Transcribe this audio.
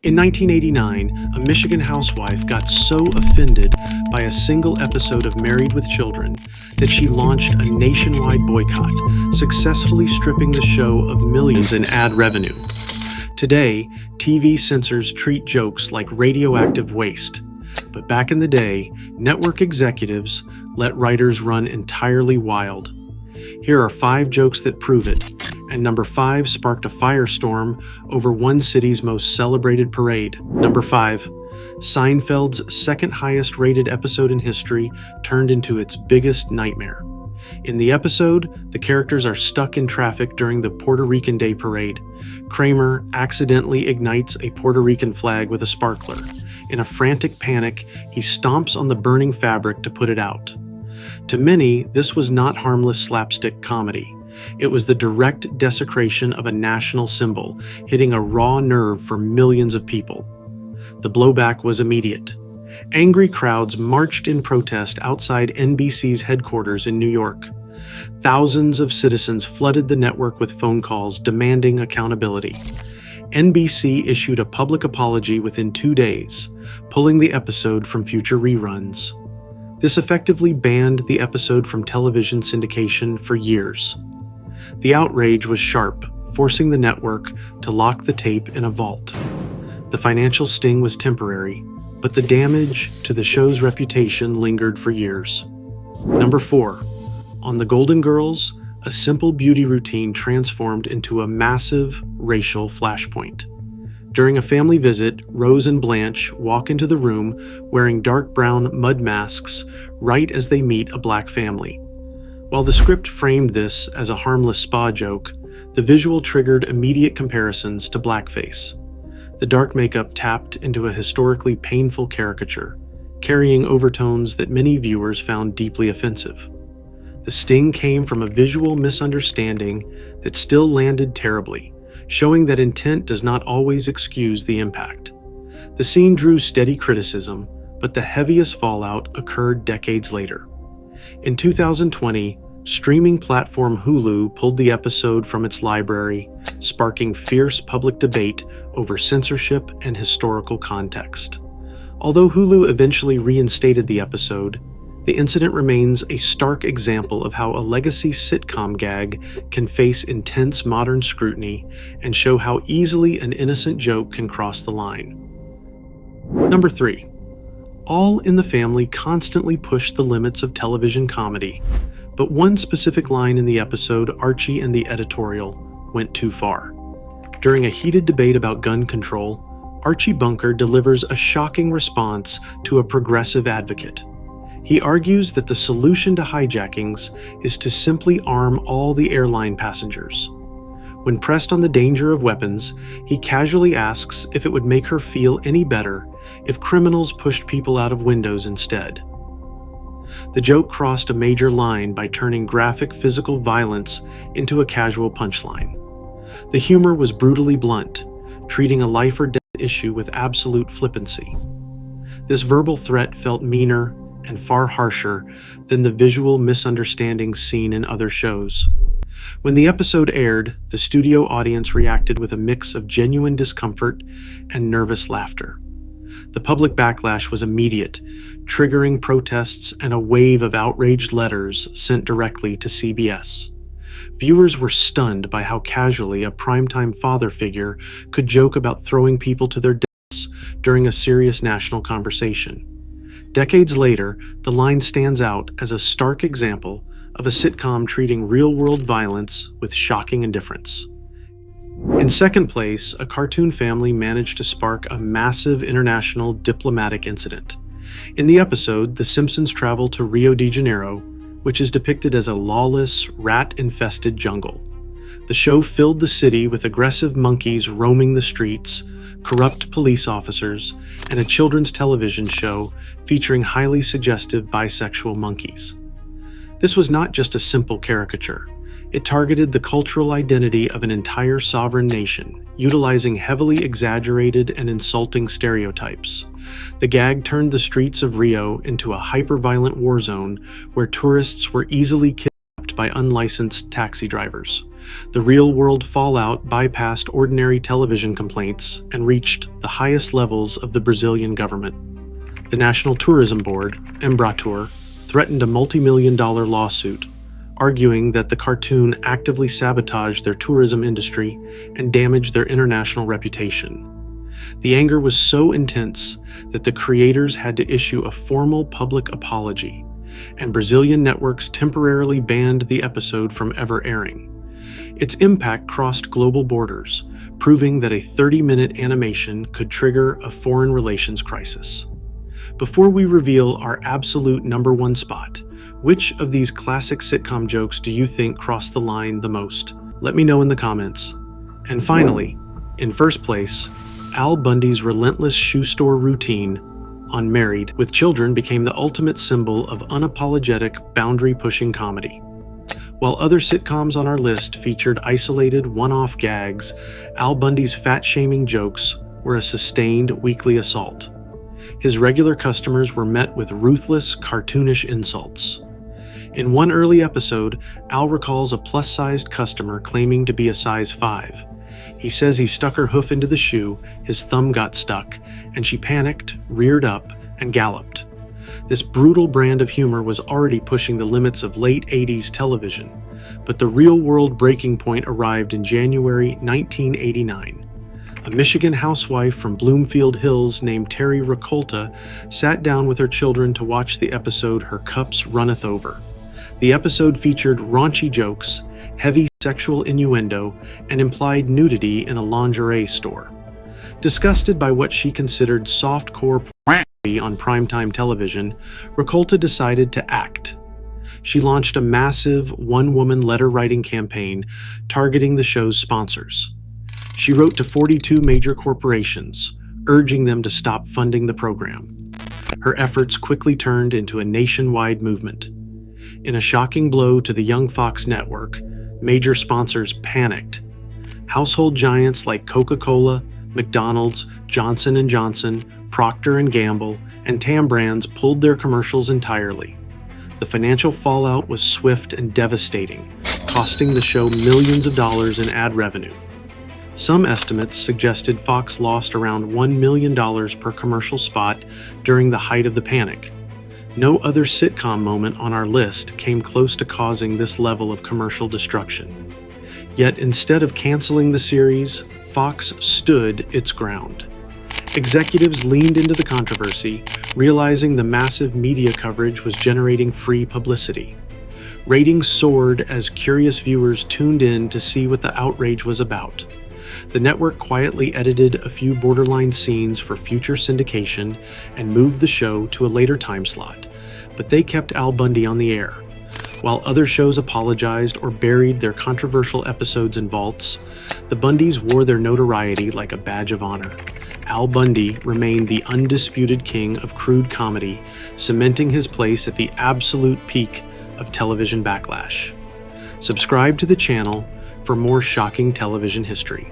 In 1989, a Michigan housewife got so offended by a single episode of Married with Children that she launched a nationwide boycott, successfully stripping the show of millions in ad revenue. Today, TV censors treat jokes like radioactive waste, but back in the day, network executives let writers run entirely wild. Here are 5 jokes that prove it, and number 5 sparked a firestorm over one city's most celebrated parade. Number 5, Seinfeld's second highest rated episode in history turned into its biggest nightmare. In the episode, the characters are stuck in traffic during the Puerto Rican Day Parade. Kramer accidentally ignites a Puerto Rican flag with a sparkler. In a frantic panic, he stomps on the burning fabric to put it out. To many, this was not harmless slapstick comedy. It was the direct desecration of a national symbol, hitting a raw nerve for millions of people. The blowback was immediate. Angry crowds marched in protest outside NBC's headquarters in New York. Thousands of citizens flooded the network with phone calls demanding accountability. NBC issued a public apology within 2 days, pulling the episode from future reruns. This effectively banned the episode from television syndication for years. The outrage was sharp, forcing the network to lock the tape in a vault. The financial sting was temporary, but the damage to the show's reputation lingered for years. Number 4. On The Golden Girls, a simple beauty routine transformed into a massive racial flashpoint. During a family visit, Rose and Blanche walk into the room wearing dark brown mud masks right as they meet a black family. While the script framed this as a harmless spa joke, the visual triggered immediate comparisons to blackface. The dark makeup tapped into a historically painful caricature, carrying overtones that many viewers found deeply offensive. The sting came from a visual misunderstanding that still landed terribly, showing that intent does not always excuse the impact. The scene drew steady criticism, but the heaviest fallout occurred decades later. In 2020, streaming platform Hulu pulled the episode from its library, sparking fierce public debate over censorship and historical context. Although Hulu eventually reinstated the episode, the incident remains a stark example of how a legacy sitcom gag can face intense modern scrutiny and show how easily an innocent joke can cross the line. Number 3. All in the Family constantly pushed the limits of television comedy, but one specific line in the episode, Archie and the Editorial, went too far. During a heated debate about gun control, Archie Bunker delivers a shocking response to a progressive advocate. He argues that the solution to hijackings is to simply arm all the airline passengers. When pressed on the danger of weapons, he casually asks if it would make her feel any better if criminals pushed people out of windows instead. The joke crossed a major line by turning graphic physical violence into a casual punchline. The humor was brutally blunt, treating a life or death issue with absolute flippancy. This verbal threat felt meaner and far harsher than the visual misunderstandings seen in other shows. When the episode aired, the studio audience reacted with a mix of genuine discomfort and nervous laughter. The public backlash was immediate, triggering protests and a wave of outraged letters sent directly to CBS. Viewers were stunned by how casually a primetime father figure could joke about throwing people to their deaths during a serious national conversation. Decades later, the line stands out as a stark example of a sitcom treating real-world violence with shocking indifference. In second place, a cartoon family managed to spark a massive international diplomatic incident. In the episode, the Simpsons travel to Rio de Janeiro, which is depicted as a lawless, rat-infested jungle. The show filled the city with aggressive monkeys roaming the streets, corrupt police officers, and a children's television show featuring highly suggestive bisexual monkeys. This was not just a simple caricature. It targeted the cultural identity of an entire sovereign nation, utilizing heavily exaggerated and insulting stereotypes. The gag turned the streets of Rio into a hyper-violent war zone where tourists were easily kidnapped by unlicensed taxi drivers, The real-world fallout bypassed ordinary television complaints and reached the highest levels of the Brazilian government. The National Tourism Board, Embratur, threatened a multi-million-dollar lawsuit, arguing that the cartoon actively sabotaged their tourism industry and damaged their international reputation. The anger was so intense that the creators had to issue a formal public apology, and Brazilian networks temporarily banned the episode from ever airing. Its impact crossed global borders, proving that a 30-minute animation could trigger a foreign relations crisis. Before we reveal our absolute number one spot, which of these classic sitcom jokes do you think crossed the line the most? Let me know in the comments. And finally, in first place, Al Bundy's relentless shoe store routine on Married with Children became the ultimate symbol of unapologetic, boundary-pushing comedy. While other sitcoms on our list featured isolated, one-off gags, Al Bundy's fat-shaming jokes were a sustained, weekly assault. His regular customers were met with ruthless, cartoonish insults. In one early episode, Al recalls a plus-sized customer claiming to be a size 5. He says he stuck her hoof into the shoe, his thumb got stuck, and she panicked, reared up, and galloped. This brutal brand of humor was already pushing the limits of late 80s television, but the real-world breaking point arrived in January 1989. A Michigan housewife from Bloomfield Hills named Terry Racolta sat down with her children to watch the episode Her Cups Runneth Over. The episode featured raunchy jokes, heavy sexual innuendo, and implied nudity in a lingerie store. Disgusted by what she considered softcore pornography on primetime television, Racolta decided to act. She launched a massive one-woman letter-writing campaign targeting the show's sponsors. She wrote to 42 major corporations, urging them to stop funding the program. Her efforts quickly turned into a nationwide movement. In a shocking blow to the Young Fox network, major sponsors panicked. Household giants like Coca-Cola, McDonald's, Johnson & Johnson, Procter & Gamble, and Tam Brands pulled their commercials entirely. The financial fallout was swift and devastating, costing the show millions of dollars in ad revenue. Some estimates suggested Fox lost around $1 million per commercial spot during the height of the panic. No other sitcom moment on our list came close to causing this level of commercial destruction. Yet instead of canceling the series, Fox stood its ground. Executives leaned into the controversy, realizing the massive media coverage was generating free publicity. Ratings soared as curious viewers tuned in to see what the outrage was about. The network quietly edited a few borderline scenes for future syndication and moved the show to a later time slot, but they kept Al Bundy on the air. While other shows apologized or buried their controversial episodes in vaults, the Bundys wore their notoriety like a badge of honor. Al Bundy remained the undisputed king of crude comedy, cementing his place at the absolute peak of television backlash. Subscribe to the channel for more shocking television history.